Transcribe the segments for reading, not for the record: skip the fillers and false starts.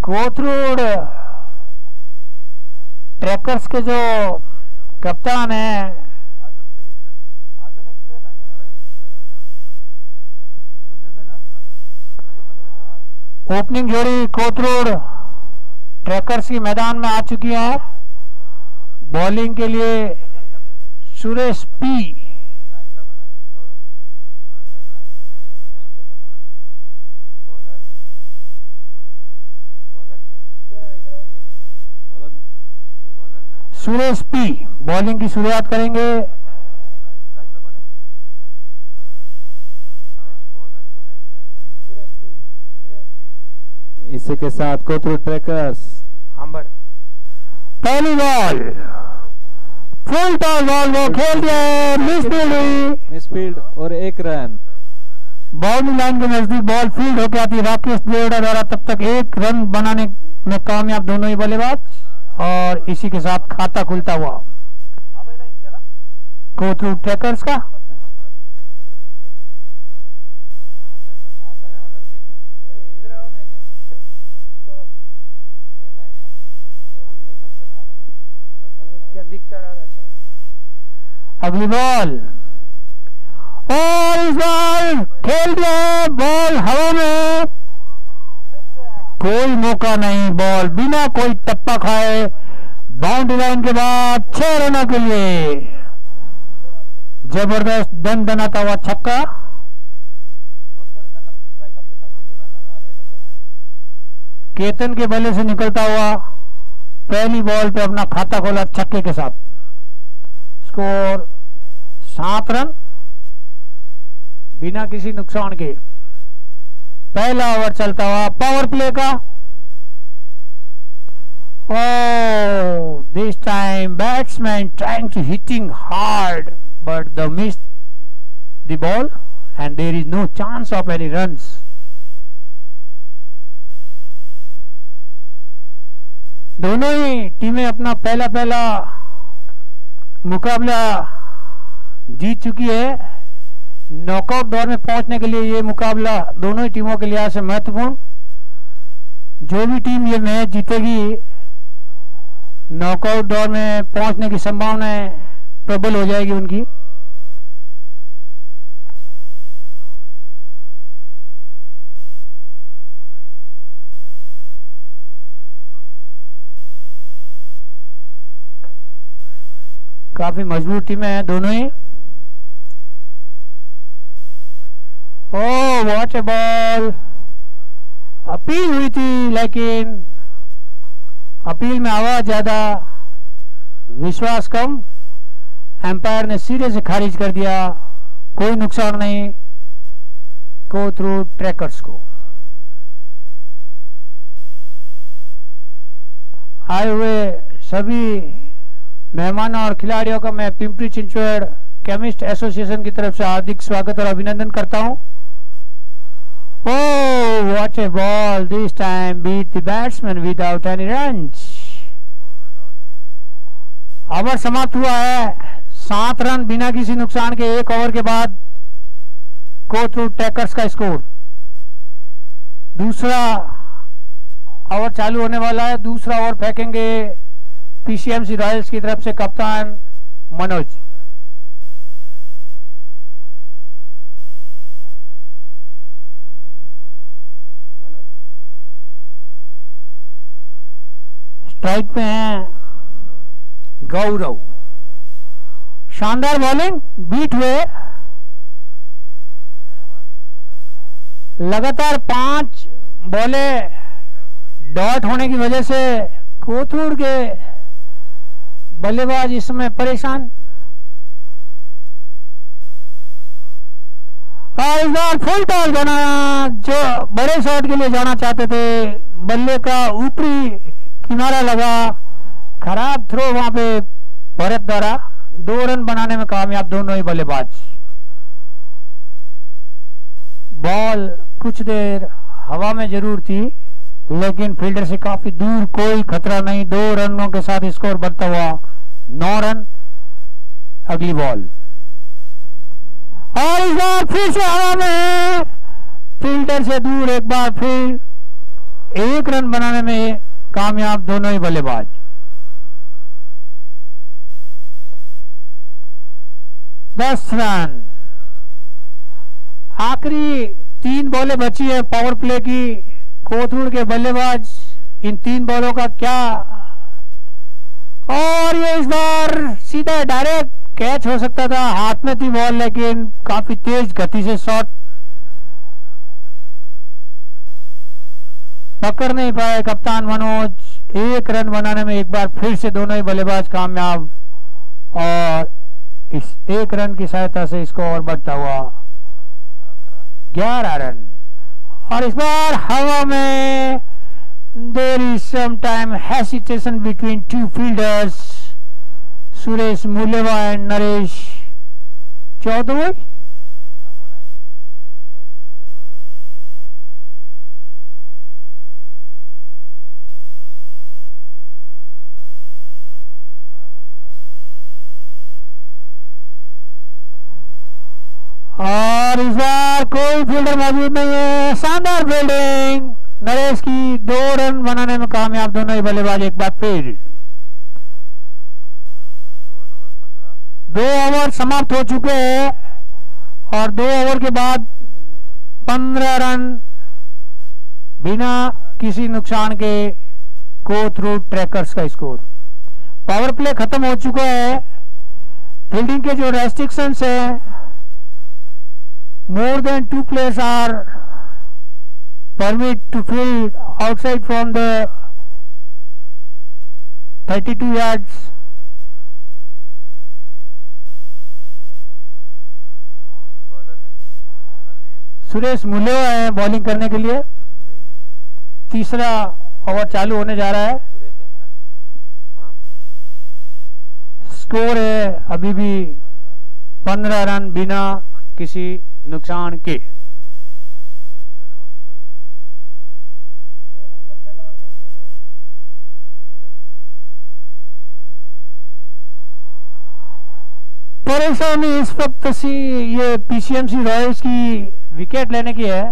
Kothrud trackers के जो कप्तान हैं ओपनिंग जोड़ी कोथरूड ट्रैकर्स की मैदान में आ चुकी है। बॉलिंग के लिए Suresh P, Suresh P bowling की शुरुआत करेंगे। इसी के साथ कोथरूड ट्रैकर्स पहली बॉल फुल टॉस बॉल वो खेल दिया, मिस फील्ड और 1 रन। बाउंड्री लाइन के नजदीक बॉल फील्ड होकर आती, राकेश देवड़ा द्वारा तब तक 1 रन बनाने में कामयाब दोनों ही बल्लेबाज, और इसी के साथ खाता खुलता हुआ कोथरूड ट्रैकर्स का। अगली बॉल और इस बॉल खेल दिया, बॉल हवा में, कोई मौका नहीं, बॉल बिना कोई टप्पा खाए बाउंड्री लाइन के बाद 6 रनों के लिए जबरदस्त दन दनाता हुआ छक्का। केतन के बल्ले से निकलता हुआ पहली बॉल पे अपना खाता खोला छक्के के साथ। स्कोर 7 रन बिना किसी नुकसान के। पहला ओवर चलता हुआ पावर प्ले का। Oh, this time batsman trying to hitting hard, but they missed the ball and there is no chance of any runs. दोनों ही टीमें अपना पहला मुकाबला जीत चुकी है। नॉकआउट दौर में पहुंचने के लिए ये मुकाबला दोनों ही टीमों के लिहाज से महत्वपूर्ण। जो भी टीम ये मैच जीतेगी नॉकआउट दौर में पहुंचने की संभावनाएं प्रबल हो जाएगी उनकी। काफी मजबूत टीमें हैं दोनों ही। Oh what a ball, appeal हुई थी लेकिन अपील में आवाज ज्यादा विश्वास कम। एम्पायर ने सिरे से खारिज कर दिया, कोई नुकसान नहीं कोथरूड ट्रैकर्स को। आए हुए सभी मेहमानों और खिलाड़ियों का मैं पिंपरी चिंचवड़ केमिस्ट एसोसिएशन की तरफ से हार्दिक स्वागत और अभिनंदन करता हूं। Oh, what a ball! This time beat the batsman without any runs. Over समाप्त हुआ है 7 रन बिना किसी नुकसान के 1 ओवर के बाद। कोथरूड ट्रैकर्स का स्कोर। दूसरा ओवर चालू होने वाला है। दूसरा ओवर फेंकेंगे पीसीएमसी रॉयल्स की तरफ से कप्तान मनोज। स्ट्राइक पे हैं गौरव। शानदार बॉलिंग, बीट हुए। लगातार 5 बॉलें डॉट होने की वजह से कोथरूड के बल्लेबाज इस समय परेशान। और इस बार फुल टॉस बनाया, जो बड़े शॉट के लिए जाना चाहते थे। बल्ले का ऊपरी किनारा लगा, खराब थ्रो वहां पे भरत द्वारा। 2 रन बनाने में कामयाब दोनों ही बल्लेबाज। बॉल कुछ देर हवा में जरूर थी लेकिन फील्डर से काफी दूर, कोई खतरा नहीं। 2 रनों के साथ स्कोर बढ़ता हुआ 9 रन। अगली बॉल और इस बार फिर से हवा में, फील्डर से दूर एक बार फिर 1 रन बनाने में कामयाब दोनों ही बल्लेबाज। दस रन। आखिरी 3 बॉलें बची है पावर प्ले की। कोथरूड के बल्लेबाज इन 3 बॉलों का क्या, और ये इस बार सीधा डायरेक्ट कैच हो सकता था, हाथ में थी बॉल, लेकिन काफी तेज गति से शॉट पकड़ नहीं पाए कप्तान मनोज। 1 रन बनाने में एक बार फिर से दोनों ही बल्लेबाज कामयाब, और इस 1 रन की सहायता से स्कोर बढ़ता हुआ 11 रन। और इस बार हवा में there is some time hesitation between 2 fielders, Suresh मूलेवा and Naresh Chaudhary. और इस बार कोई फील्डर मौजूद नहीं है। शानदार फील्डिंग नरेश की, 2 रन बनाने में कामयाब दोनों ही बल्लेबाज एक बार फिर। 2 ओवर समाप्त हो चुके हैं और 2 ओवर के बाद 15 रन बिना किसी नुकसान के कोथरूड ट्रैकर्स का स्कोर। पावर प्ले खत्म हो चुका है। फील्डिंग के जो रेस्ट्रिक्शंस है, more than 2 players are permit to field outside from the 32 yards. Suresh मुलेवा है बॉलिंग करने के लिए। तीसरा ओवर चालू होने जा रहा है। स्कोर है अभी भी 15 रन बिना किसी नुकसान के। परेशानी इस वक्त ये पीसीएमसी रॉयल्स की विकेट लेने की है।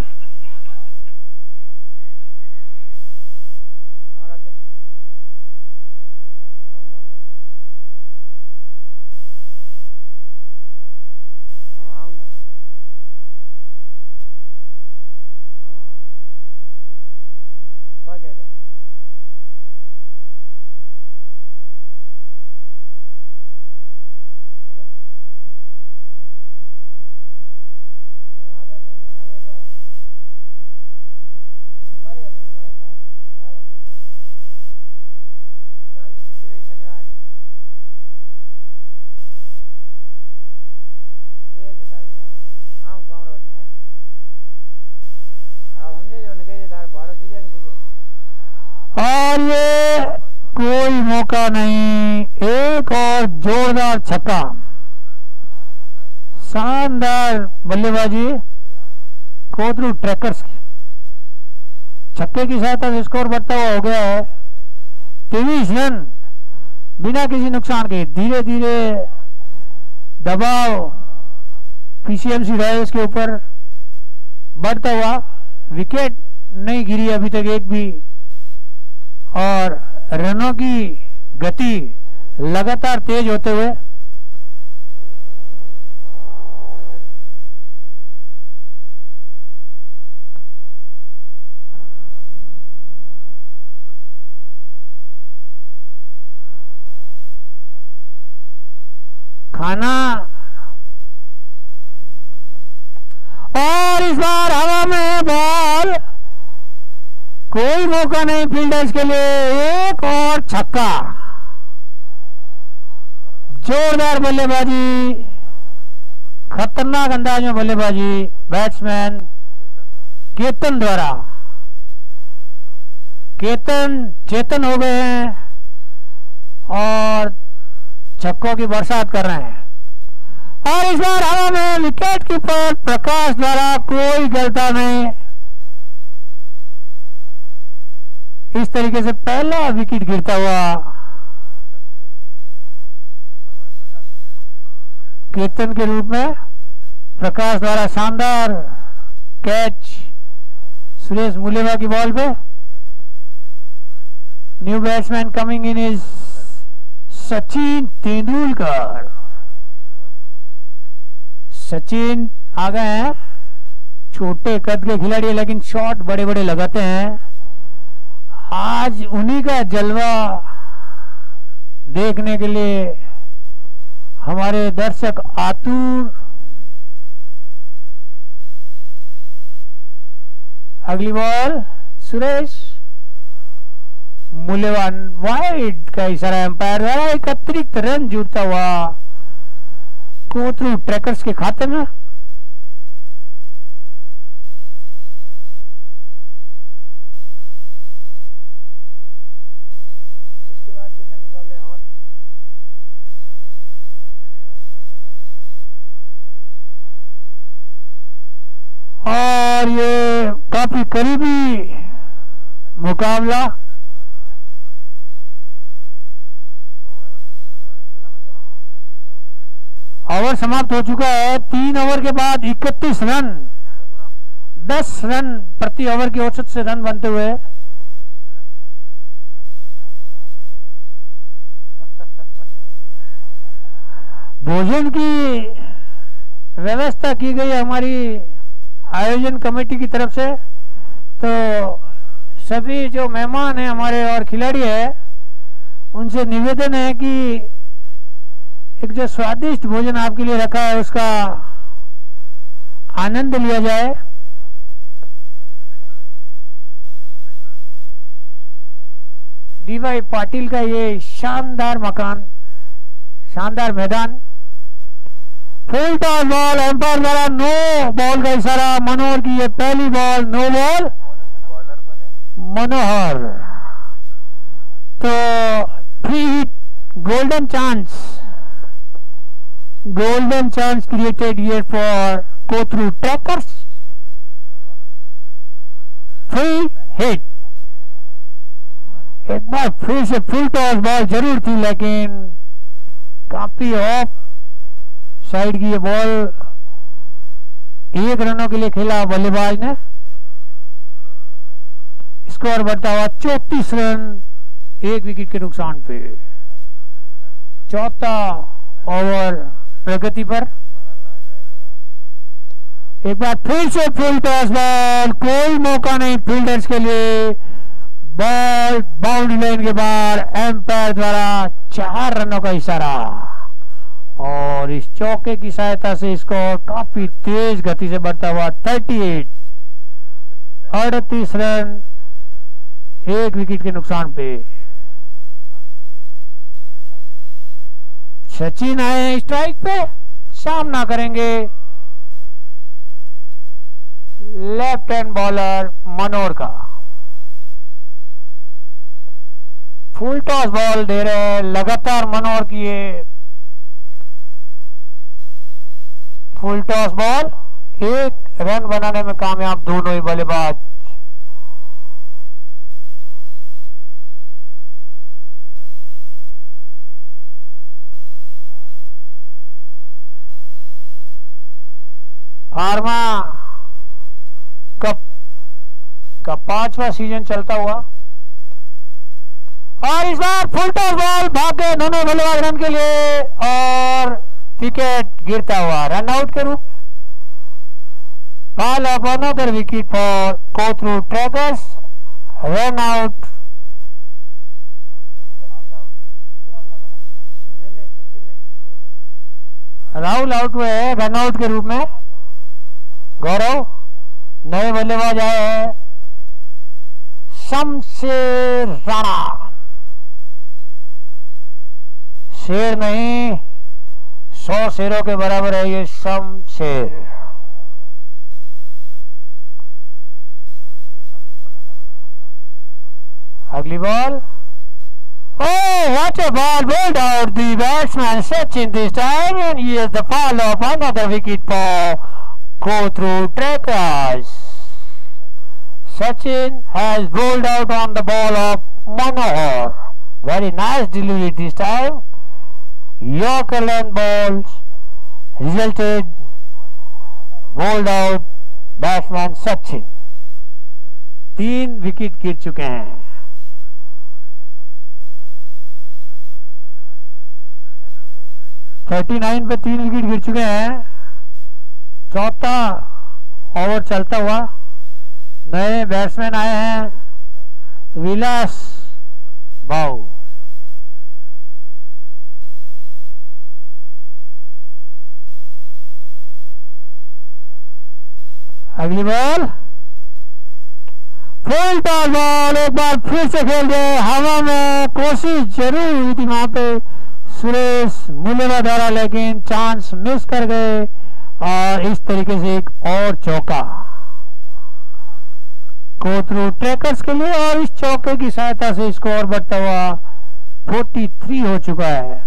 और ये कोई मौका नहीं, एक और जोरदार छक्का। शानदार बल्लेबाजी कोथरूड ट्रैकर्स की। छक्के की सहायता से स्कोर बढ़ता हुआ हो गया है 23 रन बिना किसी नुकसान के। धीरे धीरे दबाव पीसीएमसी रॉयल्स के ऊपर बढ़ता हुआ। विकेट नहीं गिरी अभी तक एक भी, और रनों की गति लगातार तेज होते हुए खाना। और इस बार हवा में बॉल, कोई मौका नहीं फील्डर्स के लिए। एक और छक्का। जोरदार बल्लेबाजी, खतरनाक अंदाज में बल्लेबाजी बैट्समैन केतन द्वारा। केतन चेतन हो गए हैं और छक्कों की बरसात कर रहे हैं। और इस बार हवा में विकेट कीपर प्रकाश द्वारा कोई गलता नहीं। इस तरीके से पहला विकेट गिरता हुआ केतन के रूप में प्रकाश द्वारा शानदार कैच सुरेश मुलेवा की बॉल पे। New batsman coming in is Sachin Tendulkar. Sachin आ गए हैं, छोटे कद के खिलाड़ी है लेकिन शॉट बड़े बड़े लगाते हैं. आज उन्हीं का जलवा देखने के लिए हमारे दर्शक आतुर. अगली बॉल सुरेश, मूल्यवान वाइड का इशारा एम्पायर द्वारा. एक अतिरिक्त रन जुड़ता हुआ कोथरूड ट्रैकर्स के खाते में. और ये काफी करीबी मुकाबला. ओवर समाप्त हो चुका है. 3 ओवर के बाद 31 रन, 10 रन प्रति ओवर की औसत से रन बनते हुए भोजन की व्यवस्था की गई हमारी आयोजन कमेटी की तरफ से. तो सभी जो मेहमान हैं हमारे और खिलाड़ी हैं उनसे निवेदन है कि एक जो स्वादिष्ट भोजन आपके लिए रखा है उसका आनंद लिया जाए. डीवाई पाटिल का ये शानदार मकान, शानदार मैदान. फुल टॉस बॉल, एम्पायर द्वारा नो बॉल का इशारा. मनोहर की ये पहली बॉल, नो बॉल मनोहर. तो free hit, golden chance created here for Kothrud Trackers. Free hit. एक बार फिर से फुल टॉस बॉल जरूर थी लेकिन काफी ऑफ साइड की ये बॉल. 1 रनों के लिए खेला बल्लेबाज ने. स्कोर बढ़ता हुआ 34 रन, 1 विकेट के नुकसान पे. चौथा ओवर प्रगति पर. एक बार फिर से फुल टॉस बॉल, कोई मौका नहीं फील्डर्स के लिए. बॉल बाउंड्री लाइन के बाहर, एम्पायर द्वारा 4 रनों का इशारा. और इस चौके की सहायता से स्कोर काफी तेज गति से बढ़ता हुआ 38 रन, 1 विकेट के नुकसान पे. सचिन आए स्ट्राइक पे, सामना करेंगे लेफ्ट हैंड बॉलर मनोहर का. फुल टॉस बॉल दे रहे हैं लगातार मनोहर की ये फुल टॉस बॉल. 1 रन बनाने में कामयाब दोनों ही बल्लेबाज. फार्मा कप का 5वां सीजन चलता हुआ और इस बार फुल टॉस बॉल भागे दोनों बल्लेबाज रन के लिए और विकेट गिरता हुआ रन आउट के रूप. Ball of another wicket for Kothrud Trackers. Run out. Rahul out हुए हैं रन आउट के रूप में. गौरव नए बल्लेबाज आए हैं शमशेर राणा. शेर नहीं 100 शेरों के बराबर है ये शमशेर. अगली ball. Oh, what a ball bowled out the batsman Sachin this time, and here's the fall of another wicket for Kothrood Trackers. Sachin has bowled out on the ball of Manohar. Very nice delivery this time. Yorker length balls resulted bowled out batsman Sachin. 3 wicket गिर चुके हैं. 39 पे 3 wicket गिर चुके हैं। चौथा over चलता हुआ नए बैट्समैन आए हैं विलास भाऊ। अगली बॉल फुल टॉस बॉल, एक बार फिर से खेल गए हवा में, कोशिश जरूर हुई थी वहां पे सुरेश मुलेवा द्वारा, लेकिन चांस मिस कर गए और इस तरीके से एक और चौका कोथरू ट्रैकर्स के लिए, और इस चौके की सहायता से स्कोर बढ़ता हुआ 43 हो चुका है।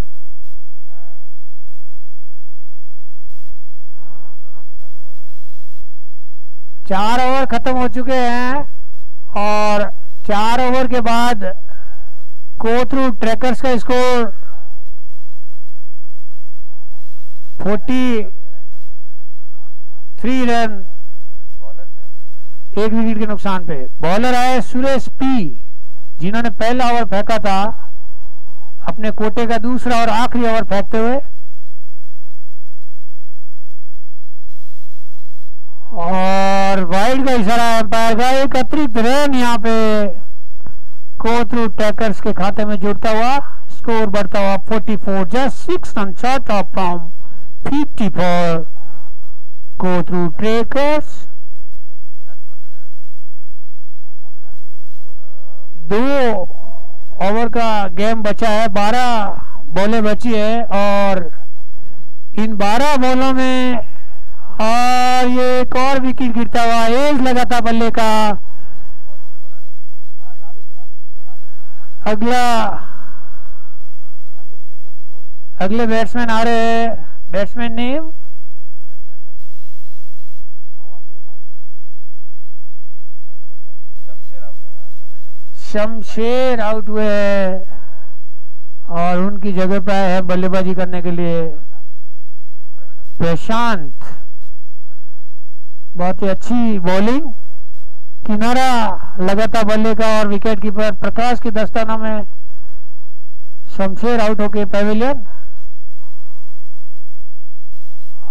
चार ओवर खत्म हो चुके हैं और 4 ओवर के बाद कोथरू ट्रैकर्स का स्कोर 43 रन, 1 विकेट के नुकसान पे। बॉलर आए सुरेश पी, जिन्होंने पहला ओवर फेंका था अपने कोटे का दूसरा और आखिरी ओवर फेंकते हुए, और वाइड का इशारा एम्पायर का। एक अतिरिक्त रन यहाँ पे कोथरू ट्रैकर्स के खाते में जुड़ता हुआ, स्कोर बढ़ता हुआ 44, just 6 run short of from 50 for Kothrud trackers. 2 over का गेम बचा है, 12 बॉलें बची है और इन 12 बॉलों में और ये एक और विकेट गिरता हुआ, एज लगा था बल्ले का। अगले बैट्समैन आ रहे हैं, बैट्समैन नेम शमशेर आउट हुए हैं और उनकी जगह पर आए हैं बल्लेबाजी करने के लिए प्रशांत। बहुत ही अच्छी बॉलिंग, किनारा लगा था बल्ले का और विकेट कीपर प्रकाश की दस्ताना में शमशेर आउट होके पैविलियन।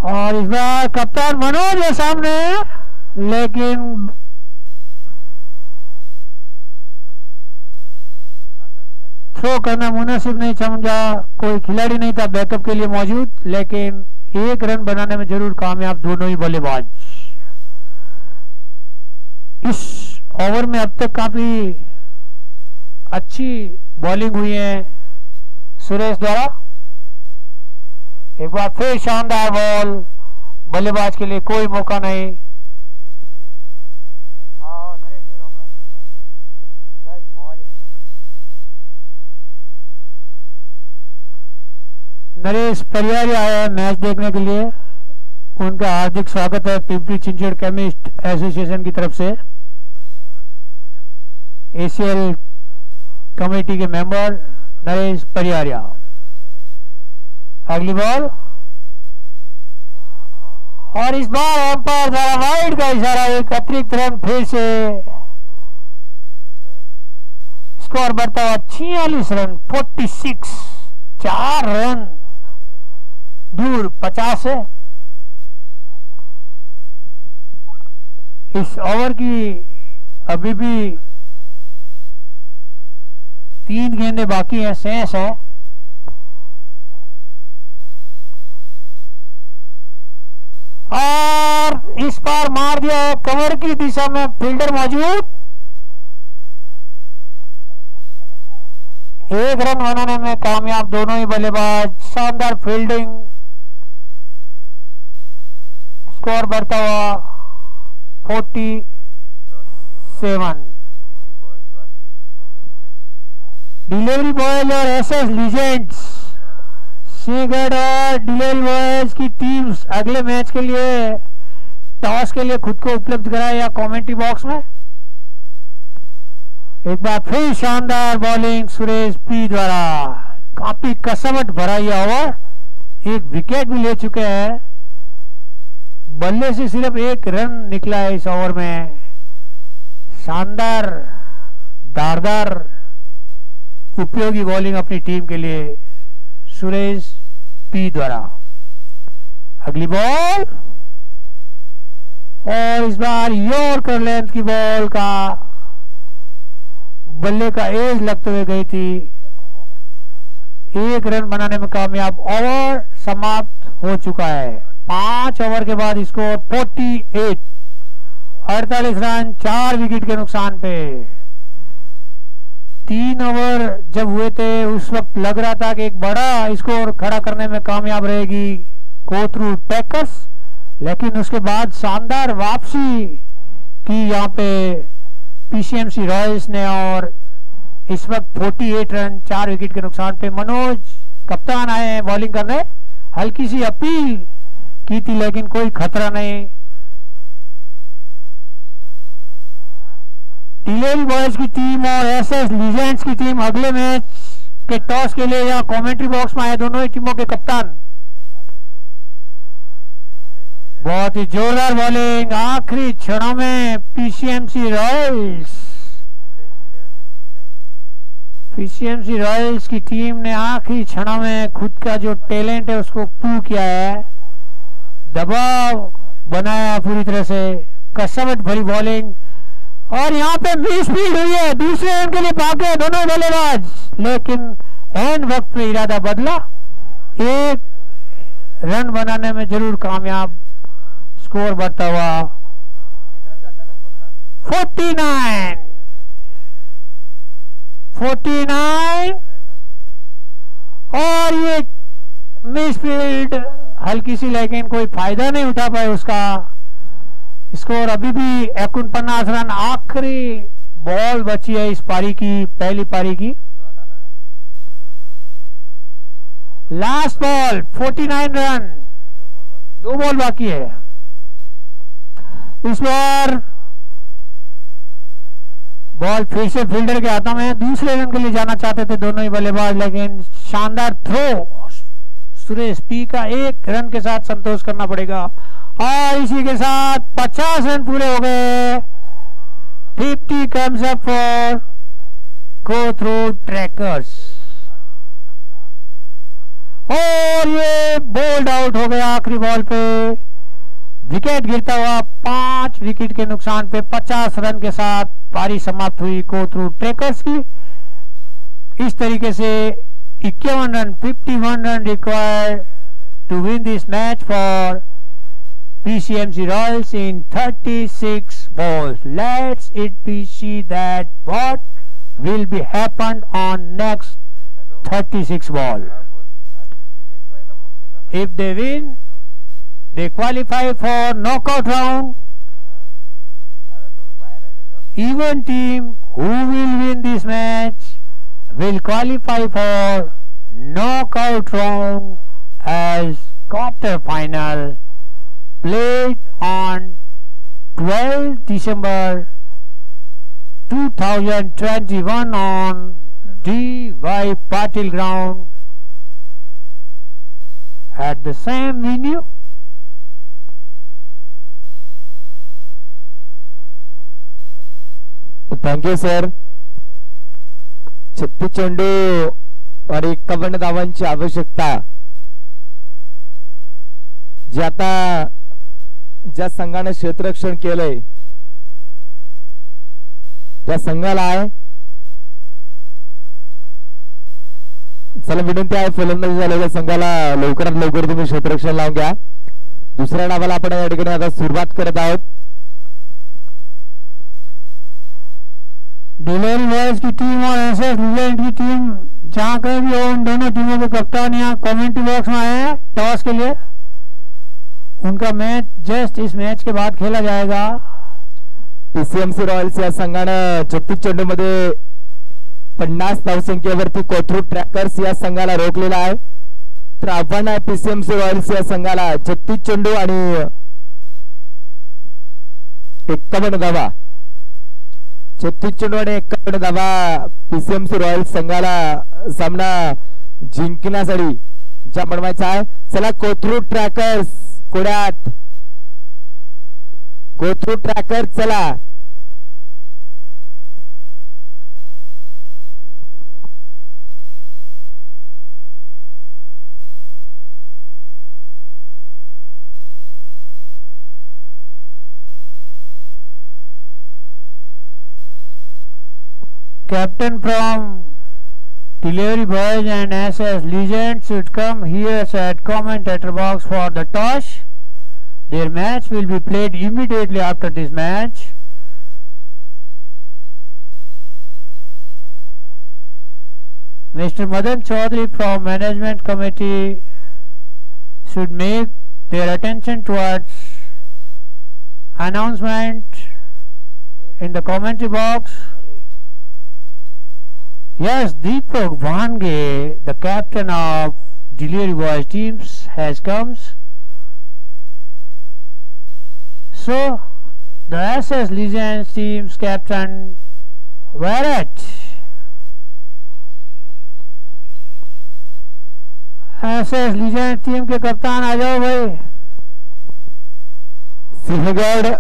और इस बार कप्तान मनोज है सामने, लेकिन थ्रो करना मुनासिब नहीं समझा, कोई खिलाड़ी नहीं था बैकअप के लिए मौजूद, लेकिन 1 रन बनाने में जरूर कामयाब दोनों ही बल्लेबाज। इस ओवर में अब तक काफी अच्छी बॉलिंग हुई है सुरेश द्वारा। एक बार फिर शानदार बॉल, बल्लेबाज के लिए कोई मौका नहीं। नरेश परियारी आया है मैच देखने के लिए, उनका हार्दिक स्वागत है पिंपरी चिंचड़ केमिस्ट एसोसिएशन की तरफ से, एसीएल कमेटी के मेंबर नरेश परियारिया। अगली बॉल और इस बार एम्पायर द्वारा वाइड का इशारा, एक अतिरिक्त रन फिर से, स्कोर बढ़ता हुआ 46 रन 46, 4 रन दूर 50 है। इस ओवर की अभी भी 3 गेंदें बाकी हैं, शेष है। और इस बार मार दिया है कवर की दिशा में, फील्डर मौजूद, 1 रन बनाने में कामयाब दोनों ही बल्लेबाज। शानदार फील्डिंग, स्कोर बढ़ता हुआ 47। डिलीवरी बॉयज और एसएस लीजेंड्स सिंहगढ़ और डिलीवरी बॉयज की टीम्स अगले मैच के लिए टॉस के लिए खुद को उपलब्ध कराए या कमेंट्री बॉक्स में। एक बार फिर शानदार बॉलिंग सुरेश पी द्वारा, काफी कसमट भरा यह ओवर, 1 विकेट भी ले चुके हैं, बल्ले से सिर्फ 1 रन निकला है इस ओवर में। शानदार धारदार उपयोगी बॉलिंग अपनी टीम के लिए सुरेश पी द्वारा। अगली बॉल और इस बार यॉर्कर लेंथ की बॉल का बल्ले का एज लगते हुए गई थी। 1 रन बनाने में कामयाब। ओवर समाप्त हो चुका है। 5 ओवर के बाद स्कोर 48, 48 रन 4 विकेट के नुकसान पे। 3 ओवर जब हुए थे उस वक्त लग रहा था कि एक बड़ा स्कोर खड़ा करने में कामयाब रहेगी कोथरूड ट्रैकर्स, लेकिन उसके बाद शानदार वापसी की यहाँ पे पीसीएमसी रॉयल्स ने और इस वक्त 48 रन 4 विकेट के नुकसान पे। मनोज कप्तान आए हैं बॉलिंग करने। हल्की सी अपील की थी लेकिन कोई खतरा नहीं। टीलेल बॉयज की टीम और एसएस लीजेंड्स की टीम अगले मैच के टॉस के लिए यहाँ कमेंट्री बॉक्स में आए दोनों ही टीमों के कप्तान। बहुत ही जोरदार बॉलिंग आखिरी क्षणों में पीसीएमसी रॉयल्स की टीम ने आखिरी क्षणों में खुद का जो टैलेंट है उसको प्रूव किया है। दबाव बनाया पूरी तरह से, कसरत भरी बॉलिंग और यहाँ पे मिसफील्ड हुई है। दूसरे रन के लिए भागे दोनों बल्लेबाज, लेकिन एंड वक्त पे इरादा बदला। 1 रन बनाने में जरूर कामयाब। स्कोर बढ़ता हुआ 49 और ये मिसफील्ड हल्की सी, लेकिन कोई फायदा नहीं उठा पाए उसका। स्कोर अभी भी 49 रन। आखिरी बॉल बची है इस पारी की, पहली पारी की लास्ट बॉल। 49 रन, 2 बॉल बाकी है। इस बार बॉल फिर से फील्डर के हाथों में। दूसरे रन के लिए जाना चाहते थे दोनों ही बल्लेबाज, लेकिन शानदार थ्रो सुरेश पी का। 1 रन के साथ संतोष करना पड़ेगा और इसी के साथ 50 रन पूरे हो गए। 50 comes up for Kothrud Trackers और ये बोल्ड आउट हो गया आखिरी बॉल पे। विकेट गिरता हुआ 5 विकेट के नुकसान पे 50 रन के साथ पारी समाप्त हुई कोथरूड ट्रैकर्स की। इस तरीके से 51 run 51 run required to win this match for PCMC Royals in 36 balls. Let's it be see that what will be happened on next 36 ball. If they win, they qualify for knockout round. Even team who will win this match will qualify for knockout round as quarter final, played on 12 December 2021 on D.Y. Patil ground at the same venue. Thank you sir. 36 चेंडू आणि 51 धावांची आवश्यकता, जे आता ज्या संघाने क्षेत्ररक्षण केलंय त्या संघाला आहे. चला विनंती आहे फलंदाजी झालेल्या संघाला लवकरात लवकर तुम्ही क्षेत्ररक्षण लावून घ्या. दुसऱ्या डावाला आपण या ठिकाणी आता सुरुवात करत आहोत. डिलेल बॉयज की टीम और एसएस लीजेंड की टीम जहां कहीं भी हो, उन दोनों टीमों के कप्तान यहाँ कमेंट्री बॉक्स में आए हैं टॉस के लिए. उनका मैच जस्ट इस मैच के बाद खेला जाएगा. पीसीएमसी रॉयल्स या संघानं 36 चेंडूमध्ये 50 धावसंख्येवरती कोथरूड ट्रॅकर्स या संघाला रोखलेला आहे. तर आव्हान आहे पीसीएमसी रॉयल्स या संघाला 36 चेंडू आणि 51 धावा. 36 चेंडू आणि 51 धावा पीसीएमसी रॉयल्स संघाला सामना जिंकण्यासाठी ज्या बनवायचा आहे. चला कोथरूड ट्रॅकर्स पुढ्यात. कोथरूड ट्रॅकर्स चला. Captain from Delivery Boys and SS Legends should come here at commentator box for the toss. Their match will be played immediately after this match. Mr. Madan Chaudhary from Management Committee should make their attention towards announcement in the commentary box. Yes, Deepak Bhange, the captain of Delivery Boys teams, has come. So, the SS Legends team's captain, Virat. SS Legends team के कप्तान आ जाओ भाई. सिंहगड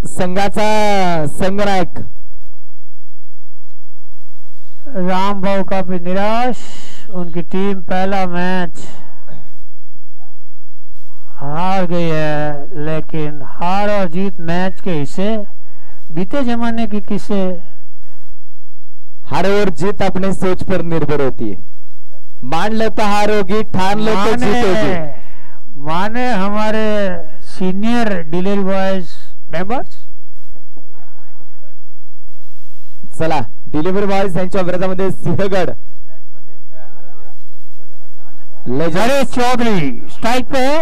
संघाचा संघनायक राम भाऊ काफी निराश. उनकी team पहला मैच हार गई है, लेकिन हार और जीत मैच के हिस्से, बीते जमाने की किस्से. हार और जीत अपने सोच पर निर्भर होती है. मान लो तो हार होगी, ठान लो तो जीत होगी. माने हमारे सीनियर डिलीवरी बॉयज मेंबर्स. चला, डिलिव्हरी बॉयज यांच्या विरोधामध्ये सिंहगड नरेश चौधरी स्ट्राइक पे है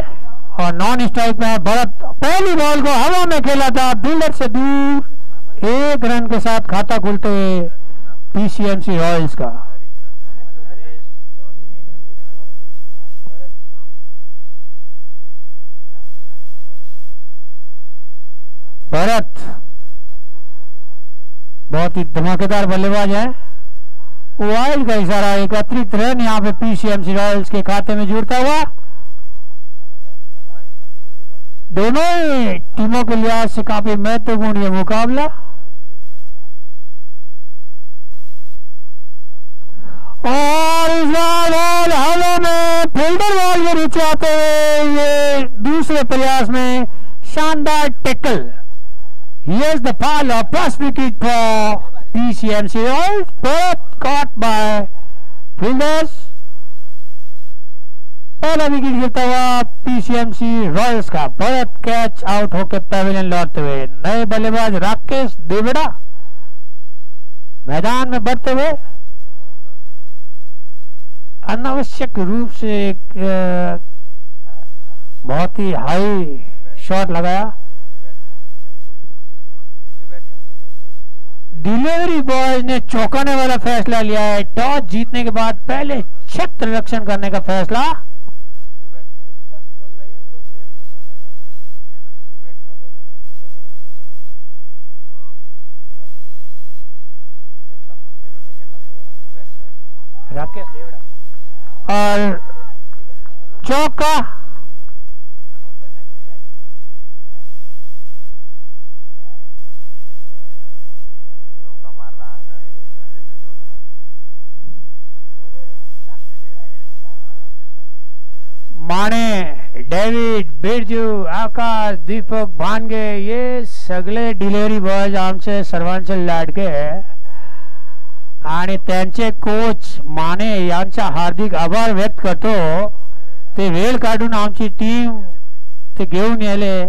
और नॉन स्ट्राइक पे है भरत. पहली बॉल को हवा में खेला था, बिल्डर से दूर 1 रन के साथ खाता खुलते हुए पीसीएमसी रॉयल्स का. भरत बहुत ही धमाकेदार बल्लेबाज है. वाइल्ड का इशारा, एक अतिरिक्त रन यहाँ पे पीसीएमसी रॉयल्स के खाते में जुड़ता हुआ. दोनों ही टीमों के लिहाज से काफी महत्वपूर्ण ये मुकाबला. और इस बार बॉल हवा में, फील्डर बॉल के नीचे आते हुए ये दूसरे प्रयास में शानदार tackle. Here's the foul of first wicket for PCMC Royals. Both caught by fielders. पहला विकेट गिरता हुआ पीसीएमसी रॉयल्स का. भरत कैच आउट होकर पैवेलियन लौटते हुए. नए बल्लेबाज राकेश देवड़ा मैदान में बढ़ते हुए अनावश्यक रूप से एक बहुत ही हाई शॉट लगाया. डिलीवरी बॉयज ने चौंकाने वाला फैसला लिया है. टॉस जीतने के बाद पहले छत्र रक्षण करने का फैसला. राकेश देवड़ा और चौका. माने, डेविड, बिरजू, आकाश, दीपक भानगे, ये सगळे डिलिव्हरी बॉयज आमचे सर्वांचे लाडके आणि त्यांचे कोच माने यांचा हार्दिक आभार व्यक्त करतो. ते वेळ काढून आमची टीम ते घेऊन आले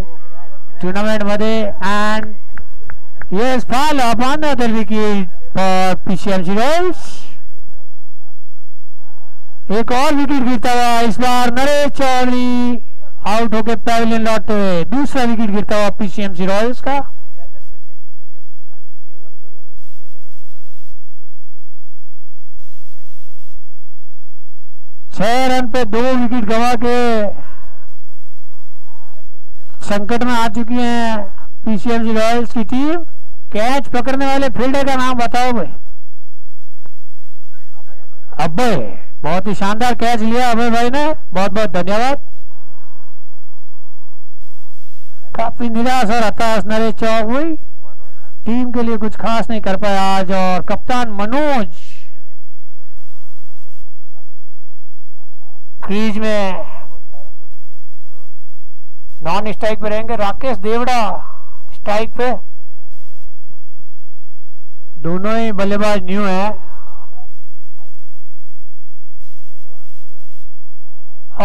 टूर्नामेंट मध्ये. And yes, fall upon the other wicket for PCMC Royals. एक और विकेट गिरता हुआ. इस बार नरेश चौधरी आउट होकर पैवेलियन लौटते हुए. दूसरा विकेट गिरता हुआ पीसीएमसी रॉयल्स का. छह रन पे 2 विकेट गंवा के संकट में आ चुकी है पीसीएमसी रॉयल्स की टीम. कैच पकड़ने वाले फील्डर का नाम बताओ भाई. अभय, बहुत ही शानदार कैच लिया अभय भाई ने, बहुत बहुत धन्यवाद. काफी निराश और हताश नरेश चौधरी, टीम के लिए कुछ खास नहीं कर पाया आज. और कप्तान मनोज क्रीज में नॉन स्ट्राइक पे रहेंगे. राकेश देवड़ा स्ट्राइक पे. दोनों ही बल्लेबाज न्यू है।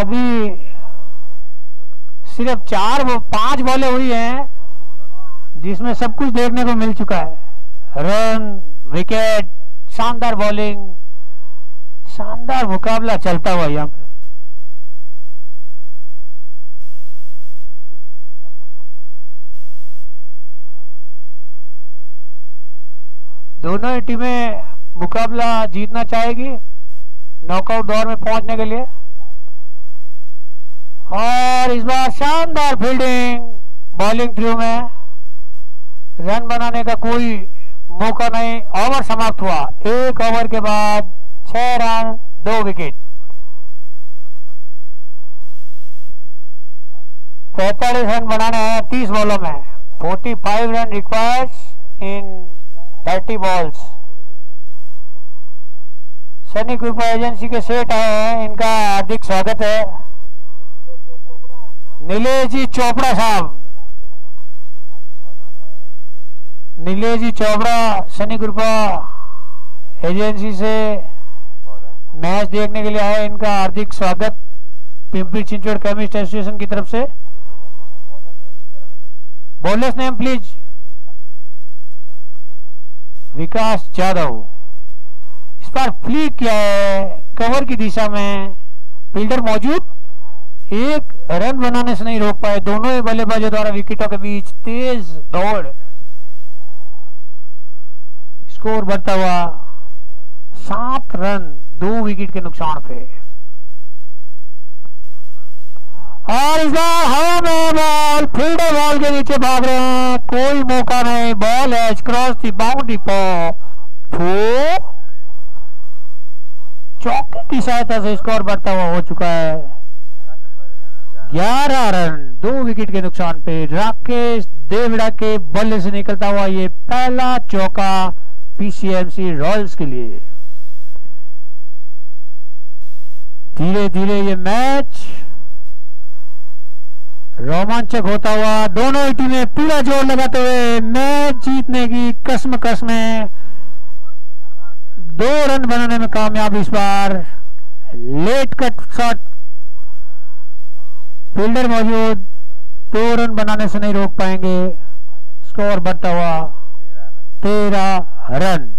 अभी सिर्फ 5 बॉलें हुई हैं जिसमें सब कुछ देखने को मिल चुका है। रन, विकेट, शानदार बॉलिंग, शानदार मुकाबला चलता हुआ यहाँ पे। दोनों ही टीमें मुकाबला जीतना चाहेगी नॉकआउट दौर में पहुंचने के लिए। और इस बार शानदार फील्डिंग, बॉलिंग थ्रू में रन बनाने का कोई मौका नहीं। ओवर समाप्त हुआ। 1 ओवर के बाद 6 रन 2 विकेट। 45 रन बनाने हैं 30 बॉलों में। 45 रन रिक्वायर्स इन 30 बॉल्स। सनी कृपा एजेंसी के सेठ आए हैं, इनका हार्दिक स्वागत है। नीलेश जी चोपड़ा साहब, नीलेश जी चोपड़ा सनी कृपा एजेंसी से मैच देखने के लिए आए, इनका हार्दिक स्वागत पिंपरी चिंचवड़ केमिस्ट एसोसिएशन की तरफ से। Bowlers name please. Vikas Yadav. इस बार फ्लिक किया है कवर की दिशा में, फील्डर मौजूद, 1 रन बनाने से नहीं रोक पाए। दोनों ही बल्लेबाजों द्वारा विकेटों के बीच तेज दौड़, स्कोर बढ़ता हुआ 7 रन 2 विकेट के नुकसान पे। और इस बार हवा में बॉल, फील्डर बॉल के नीचे भाग रहे हैं, कोई मौका नहीं। Ball edge cross the boundary पर चौके की सहायता से स्कोर बढ़ता हुआ हो चुका है। 11 रन 2 विकेट के नुकसान पे। राकेश देवड़ा के बल्ले से निकलता हुआ ये पहला चौका पीसीएमसी रॉयल्स के लिए। धीरे धीरे ये मैच रोमांचक होता हुआ, दोनों ही टीमें पूरा जोर लगाते हुए मैच जीतने की कसम में 2 रन बनाने में कामयाब। इस बार लेट कट शॉट, फील्डर मौजूद, 2 रन बनाने से नहीं रोक पाएंगे। स्कोर बढ़ता हुआ 13 रन।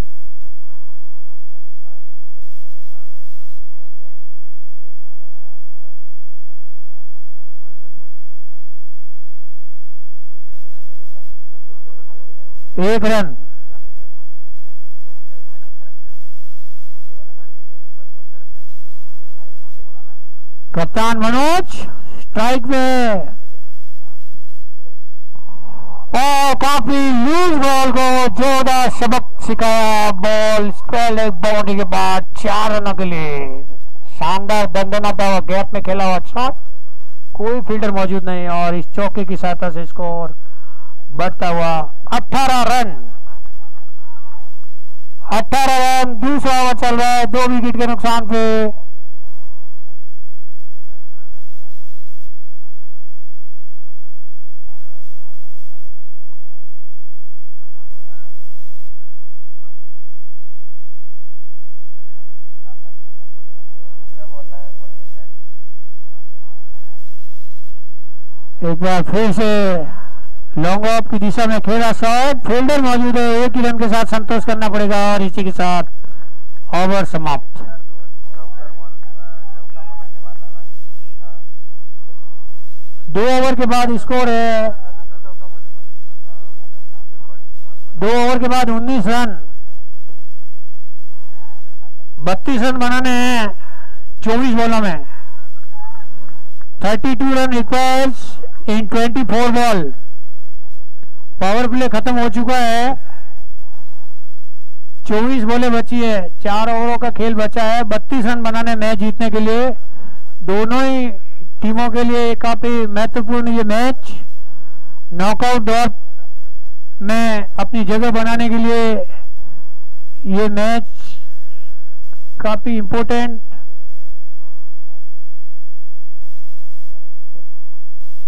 एक रन। कप्तान मनोज स्ट्राइक में, और काफी लूज बॉल को जोरदार सबक सिखाया। बॉल स्क्वायर लेग बाउंड्री के बाद 4 रनों के लिए शानदार दंदनाता हुआ गैप में खेला हुआ शॉट, कोई फील्डर मौजूद नहीं। और इस चौके की सहायता से स्कोर बढ़ता हुआ 18 रन। 18 रन, दूसरा ओवर चल रहा है 2 विकेट के नुकसान पे। एक बार फिर से लॉन्ग ऑफ की दिशा में खेला शॉट, फील्डर मौजूद है, 1 ही रन के साथ संतोष करना पड़ेगा। और इसी के साथ ओवर समाप्त। 2 ओवर के बाद स्कोर है 2 ओवर के बाद 19 रन। 32 रन बनाने हैं 24 बॉलों में। 32 रन रिक्वायर्स इन 24 बॉल। पावर प्ले खत्म हो चुका है, 24 बॉलें बची है, 4 ओवरों का खेल बचा है। 32 रन बनाने मैच जीतने के लिए दोनों ही टीमों के लिए काफी महत्वपूर्ण ये मैच। नॉकआउट दौर में अपनी जगह बनाने के लिए ये मैच काफी इंपॉर्टेंट।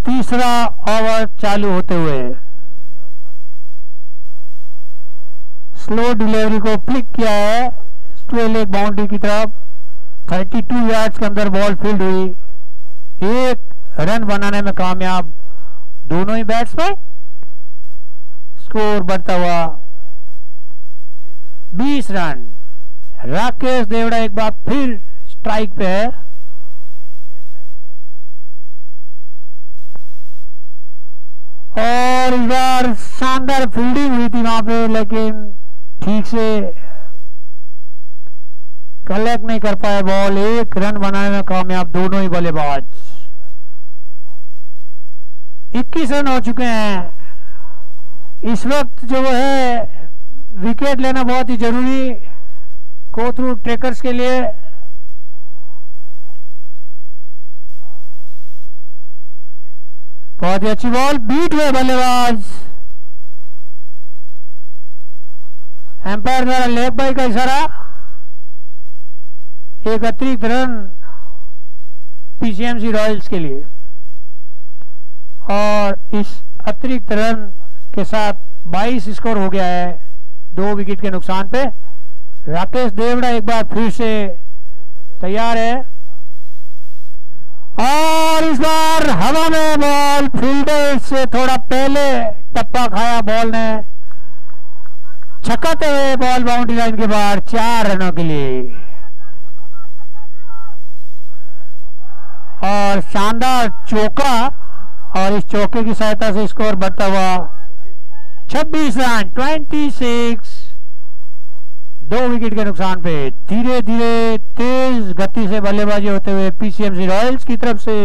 तीसरा ओवर चालू होते हुए स्लो डिलीवरी को फ्लिक किया है स्क्वायर लेग बाउंड्री की तरफ। 32 यार्ड्स के अंदर बॉल फील्ड हुई, एक रन बनाने में कामयाब दोनों ही बैट्समैन। स्कोर बढ़ता हुआ 20 रन। राकेश देवड़ा एक बार फिर स्ट्राइक पे है। और इस बार शानदार फील्डिंग हुई थी वहां पे, लेकिन ठीक से कलेक्ट नहीं कर पाए बॉल। एक रन बनाने में कामयाब दोनों ही बल्लेबाज। 21 रन हो चुके हैं। इस वक्त जो है विकेट लेना बहुत ही जरूरी कोथरू ट्रेकर्स के लिए। बहुत ही अच्छी बॉल, बीट हुए बल्लेबाज। एम्पायर द्वारा लेग बाई का इशारा। एक अतिरिक्त रन पीसीएमसी रॉयल्स के लिए, और इस अतिरिक्त रन के साथ 22 स्कोर हो गया है 2 विकेट के नुकसान पे। राकेश देवड़ा एक बार फिर से तैयार है, और इस बार हवा में बॉल फील्डर से थोड़ा पहले टप्पा खाया बॉल ने। छक्काते हुए बॉल बाउंड्री लाइन के बाहर 4 रनों के लिए। और शानदार चौका, और इस चौके की सहायता से स्कोर बढ़ता हुआ 26 रन 26। 2 विकेट के नुकसान पे धीरे धीरे तेज गति से बल्लेबाजी होते हुए पीसीएमसी रॉयल्स की तरफ से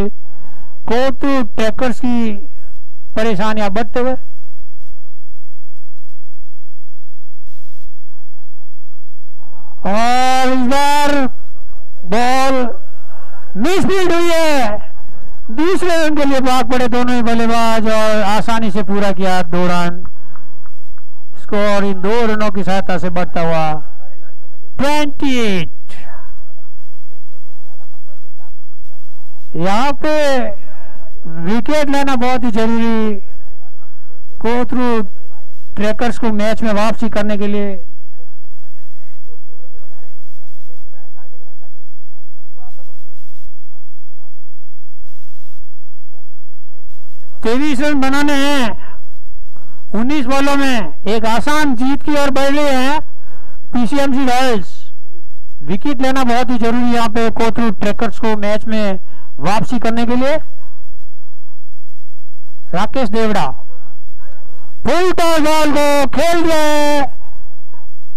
कोथरू ट्रेकर्स की परेशानियां बढ़ते हुए। और इस बार बॉल मिसफील्ड हुई है। दूसरे रन के लिए भाग पड़े दोनों ही बल्लेबाज, और आसानी से पूरा किया 2 रन। स्कोर इन 2 रनों की सहायता से बढ़ता हुआ 28। यहां पे विकेट लेना बहुत ही जरूरी कोथरू ट्रेकर्स को मैच में वापसी करने के लिए। तेईस रन बनाने हैं 19 बॉलों में। एक आसान जीत की ओर बढ़ रहे हैं पीसीएमसी रॉयल्स। विकेट लेना बहुत ही जरूरी यहां पे कोथरू ट्रेकर्स को मैच में वापसी करने के लिए। Rakesh Devda full toss ball को खेल दिया,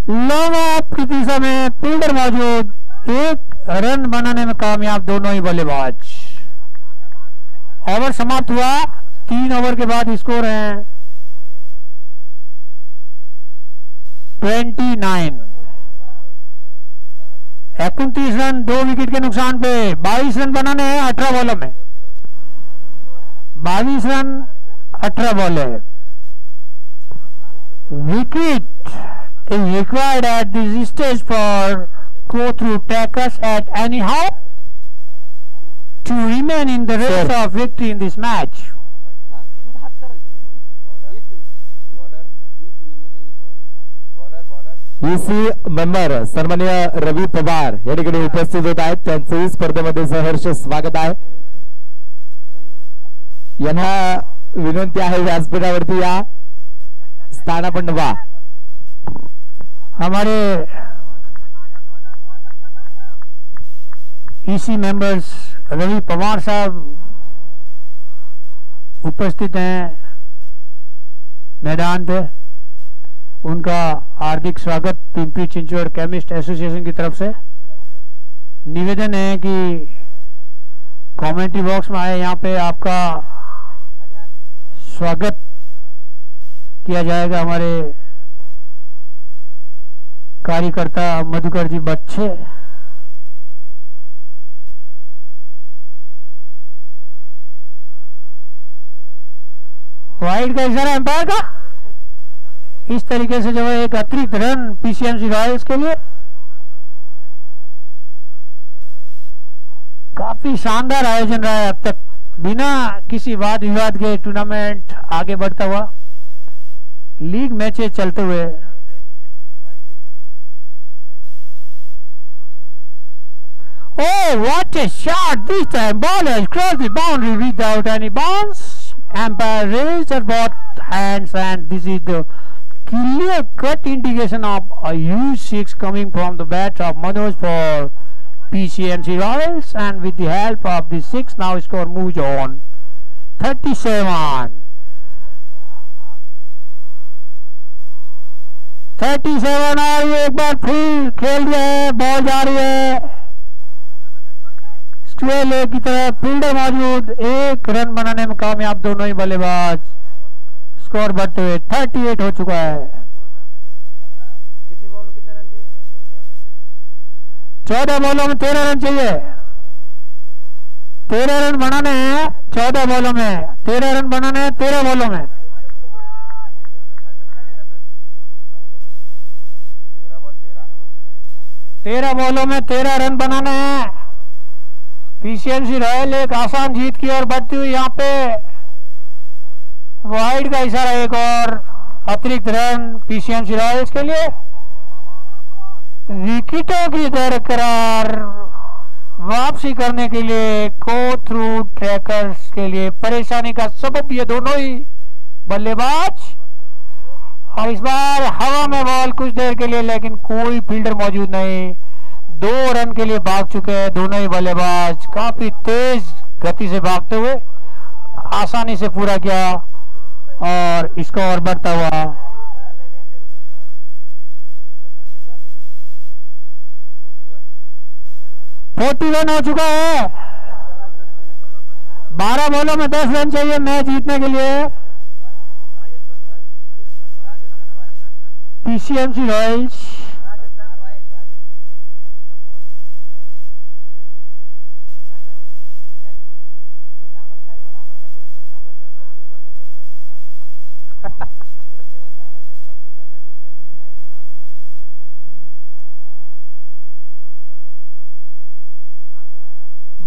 लॉन्ग ऑफ की दिशा में फील्डर मौजूद। एक रन बनाने में कामयाब दोनों ही बल्लेबाज। ओवर समाप्त हुआ। 3 ओवर के बाद स्कोर है 29। 29 रन 2 विकेट के नुकसान पे 22 रन बनाने हैं 18 बॉलों में। 22 रन 18 बॉल है। Wicket is required at this stage for Kothru Trackers at anyhow to remain in the race of victory in this match. EC member सन्माननीय रवी पवार या ठिकाणी उपस्थित होत आहेत, त्यांचंही स्पर्धेमध्ये सहर्ष स्वागत आहे। यांना विनंती आहे व्यासपीठावरती या स्थानापन्न व्हा। हमारे ईसी मेंबर्स रवि पवार साहब उपस्थित हैं मैदान पे। उनका हार्दिक स्वागत पिंपरी चिंचवड़ केमिस्ट एसोसिएशन की तरफ से। निवेदन है कि कमेंट्री बॉक्स में आए, यहाँ पे आपका स्वागत किया जाएगा। हमारे कार्यकर्ता मधुकर जी बच्चे वाइड का इशारा एम्पायर का। इस तरीके से जो है एक अतिरिक्त रन पीसीएमसी रॉयल्स के लिए। काफी शानदार आयोजन रहा है अब तक, बिना किसी वाद विवाद के टूर्नामेंट आगे बढ़ता हुआ। लीग मैचेस चलते हुए Oh, what a shot this time. Ball has crossed the boundary without any bounce. Umpire raised her both hands, and this is the clear-cut indication of a huge six coming from the bat of Manoj for PCMC Royals, and with the help of the six, now score moves on 37. 37 और ये एक बार फिर खेल रहे हैं, ball जा रही है स्क्वेयर लेग की तरफ, फील्डर मौजूद, एक रन बनाने में कामयाब दोनों ही बल्लेबाज, स्कोर बढ़ते हुए 38 हो चुका है। कितनी बॉल में कितने रन चाहिए? 14 बॉलों में 13 रन चाहिए। 13 रन बनाने हैं 14 बॉलों में, 13 रन बनाने हैं 13 बॉलों में। 13 बॉलों में 13 रन बनाने हैं। पीसीएमसी रॉयल एक आसान जीत की ओर बढ़ती हुई, यहाँ पे वाइड का इशारा, एक और अतिरिक्त रन पीसीएमसी रॉयल्स के लिए। विकेटों की दरकरार वापसी करने के लिए को थ्रू ट्रैकर्स के लिए परेशानी का सबब ये दोनों ही बल्लेबाज, और इस बार हवा में बॉल कुछ देर के लिए, लेकिन कोई फील्डर मौजूद नहीं। 2 रन के लिए भाग चुके हैं दोनों ही बल्लेबाज, काफी तेज गति से भागते हुए आसानी से पूरा किया और स्कोर बढ़ता हुआ 41 हो चुका है। 12 बॉलों में 10 रन चाहिए मैच जीतने के लिए पीसीएमसी रॉयल्स।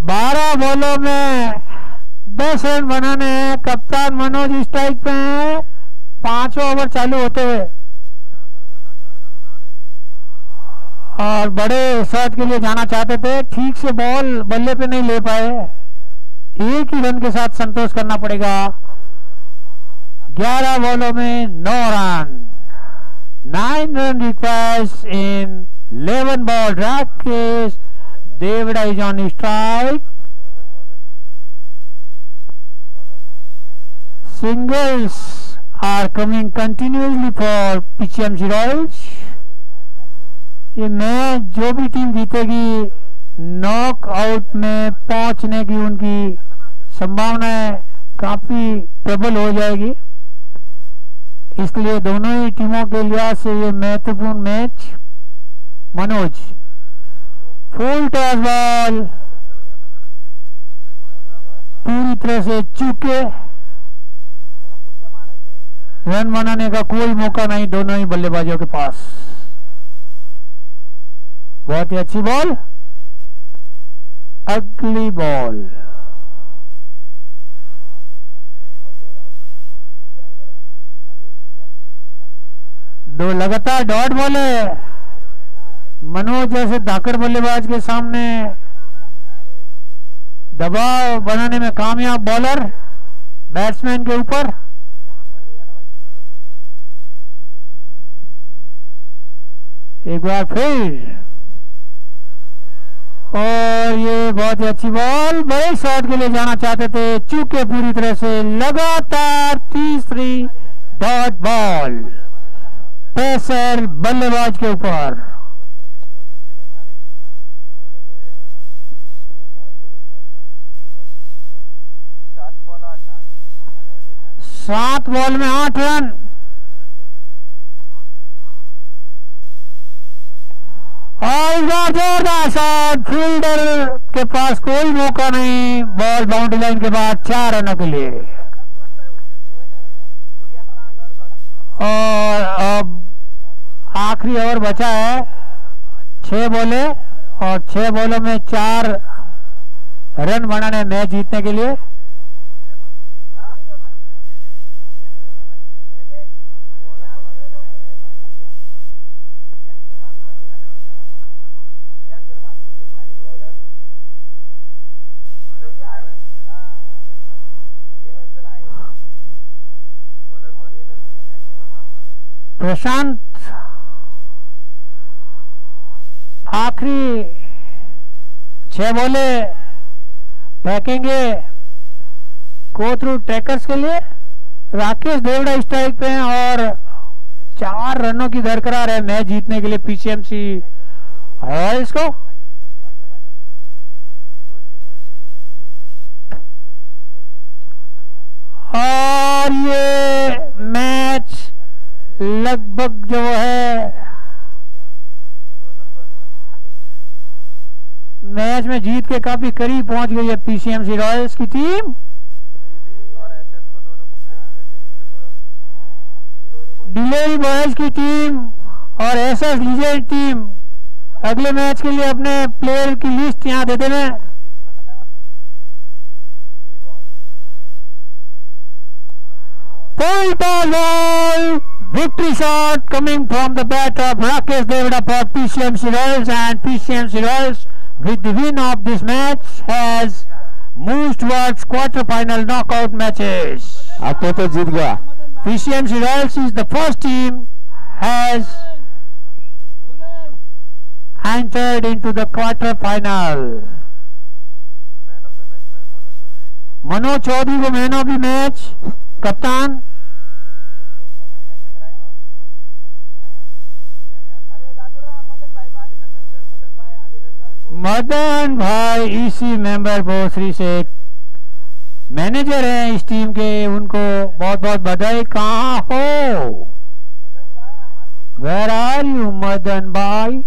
बारह बॉलों में 10 रन बनाने हैं। कप्तान मनोज स्ट्राइक पे हैं 5वां ओवर चालू होते हुए, और बड़े शॉट के लिए जाना चाहते थे, ठीक से बॉल बल्ले पे नहीं ले पाए। एक ही रन के साथ संतोष करना पड़ेगा। 11 बॉलों में 9 run, 9 run requires in 11 ball. Rakesh Devida is on strike. Singles are coming continuously for PCMC Royals. ये मैच जो भी टीम जीतेगी नॉक आउट में पहुंचने की उनकी संभावनाएं काफी प्रबल हो जाएगी, इसलिए दोनों ही टीमों के लिहाज से ये महत्वपूर्ण match. Manoj full toss ball पूरी तरह से चूके, रन बनाने का कोई मौका नहीं दोनों ही बल्लेबाजों के पास। बहुत ही अच्छी बॉल, अगली बॉल। दो लगातार डॉट बॉल है। मनोज जैसे धाकड़ बल्लेबाज के सामने दबाव बनाने में कामयाब बॉलर बैट्समैन के ऊपर। एक बार फिर, और ये बहुत ही अच्छी बॉल, बड़े शॉट के लिए जाना चाहते थे, चूके पूरी तरह से। लगातार तीसरी डॉट बॉल पेसर बल्लेबाज के ऊपर। 7 बॉल में 8 रन। और इस बार जोरदार शॉट, फील्डर के पास कोई मौका नहीं, बॉल बाउंड्री लाइन के बाद 4 रनों के लिए। और अब आखिरी ओवर बचा है, 6 बॉले, और 6 बॉलों में 4 रन बनाने मैच जीतने के लिए। प्रशांत आखिरी 6 बॉले फेंकेंगे कोथरूड ट्रैकर्स के लिए। राकेश देवड़ा स्ट्राइक पे हैं और 4 रनों की दरकरार है मैच जीतने के लिए पीसीएमसी रॉयल्स को। और ये मैच लगभग जो है मैच में जीत के काफी करीब पहुंच गई है पीसीएमसी रॉयल्स की टीम। डिलेरी बॉयज की टीम और एसएस लीजेंड टीम अगले मैच के लिए अपने प्लेयर की लिस्ट यहां दे देना। Point ball, victory shot coming from the bat of Rakesh Devada for PCMC Royals, and PCMC Royals with the win of this match has moved towards quarter-final knockout matches. आपको तो जीत गया। PCMC Royals is the first team has entered into the quarter-final. Manoj Chaudhary को man of the match कप्तान। मदन भाई EC member भोसरी से manager हैं इस team के, उनको बहुत बहुत बधाई। कहाँ हो, वेयर आर यू मदन भाई?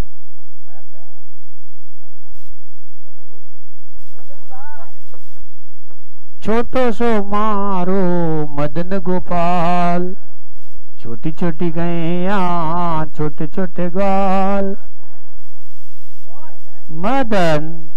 छोटो सो मारो मदन गोपाल, छोटी छोटी गैया छोटे छोटे ग्वाल। मदन